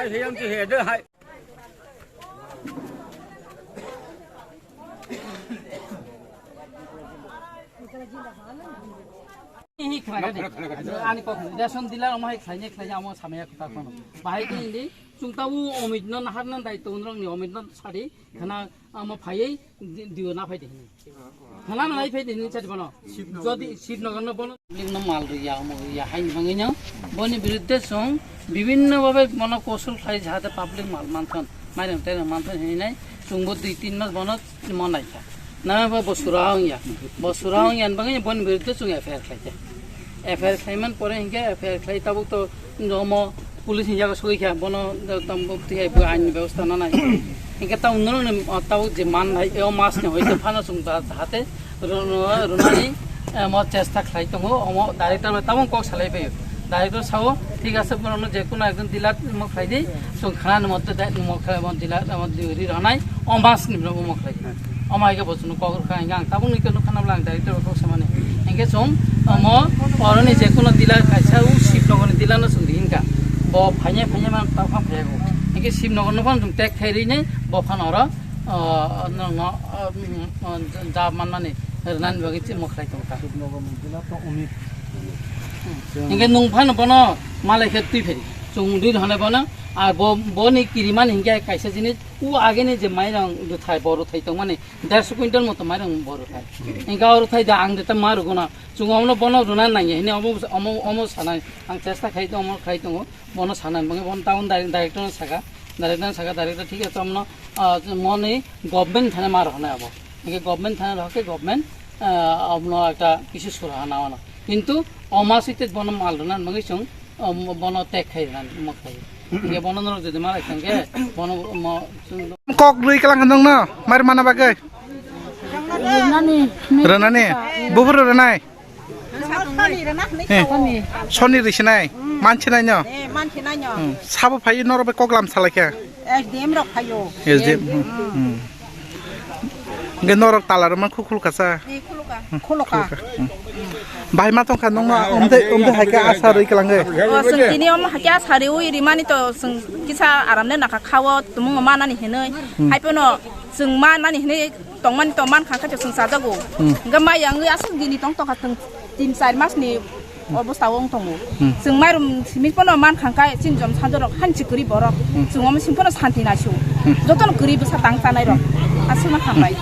그냥 해도 하. 이 아니 거 레슨 딜라 엄마 খাইনে খাইনে আমো সাময়া কথা কোন বাহাই কিনি 중따우 어미는 하는 다이 또는 어미는 살이 하나 아마 파이 디오 나 파이 되니 하나 나이 파이 되니 차지 번호 যদি শীত নগন্ন বন লিগ্ন মাল রিয়া মো ইয়া হাই ভাঙিনা বনি বিরুদ্ধে সং বিভিন্ন ভাবে মন কৌশল খাই যাতে পাবলিক মাল মানথন মাইরম তেন মানথন হেই নাই সুংবো 2-3 মাস বন মনাইতা না বসুরাং ইয়ান ভাঙিনা বনি বিরুদ্ধে সং এফআইআর খাইতে এফআইআর খাইমান পরে হিংকে এফআইআর খাই তাবুক তো জমো পুলিশ হিজাকে সইখা বন তম্বুক্তি আইন ব্যবস্থা না নাই ইনকে তাও উন্নয়ন তাও যে মান নাই এও মাস নে হইতে ফানা সুং হাতে রুনানি ম চেষ্টা খাই তো অম ডাইরেক্টর তাও কক সালাই পাই ডাইরেক্টর সাও ঠিক আছে বন যে কোনো একজন দিলাত ম খাই দেই সুং খানা মতে ম খাই মন দিলাত মত দিরি রানাই অমাস নি ম খাই অমাইকে বসুন কক খাই গাং তাও নি কোনো খানা লাং ডাইরেক্টর কক সামানে ইনকে সুং ম অরনি যে কোনো দিলাত খাইছা উ শিপ লগনি দিলানো সুং দিনকা ব ফাইনে মান তাফা ফাইগো ইকে শিব নগর নফান জুম টেক খাইরিনে বফান অর ন যা মানমানে রান বগিতে মখলাই তংকা শিব নগর মন্দিলা তো অমি ইকে নুংফান বন মালাইকে তুই ফেরি চুংদি ধনে বন আর বনি কিরিমান হিংকে কাইসা জিনিস উ আগে নে যে মাইরং দুথাই বড় থাই তো মানে 150 কুইন্টাল মতো মাইরং বড় থাই ইনকা আর থাই দা আং দেতা মার গুনা চুংআমনো বন রুনা নাই হিনে অম সানাই আং চেষ্টা খাই তো অম খাই তো বন সানাই বঙ্গে বন টাউন ডাইরেক্টর ডাইরেক্টর ঠিক আছে আমনো মনে গভর্নমেন্ট থানে মার হনা আবো ইনকে গভর্নমেন্ট থানে রকে গভর্নমেন্ট আমনো একটা কিছু সুরাহা নাওনা কিন্তু অমাসিতে বন মাল রুনা মগে চুং বন টেক খাই রান ম খাই ইনকে বন নর যদি মারাই সঙ্গে বন কক লুই কালাং দং না মার মানা বাগে রনানি বুবুর রনাই সনি রিসনাই মানছি নাই ন মানছি নাই ন সাবো ফাই নরবে কগলাম সালাইকে এসডিএম রক ফাইও এসডিএম গে নরক তালার মান খুকুল কাসা খুলুকা বাই মা তং খান দং না ওমদে হাইকা আসা রই কালাঙ্গে जों दिनै हाकिया सारिउ इरिमानि तो जों किसा आरामने नाखा खावो तुमुं मानानि हेनै हाइपनो जों मानानि हेनै तंमानि तो मान खाखा जों साजागो गमा yang asung दिनै tong to खातों 3-4 मासनि अबस्थाव दङो जों माइरम सिमिपनो मान खांखाय सिनजम साजरक हानसि गरि बरक जों सिमपनो शान्ति नासु जतन गरि बसा तां तानाय रक आसुमा थांबाय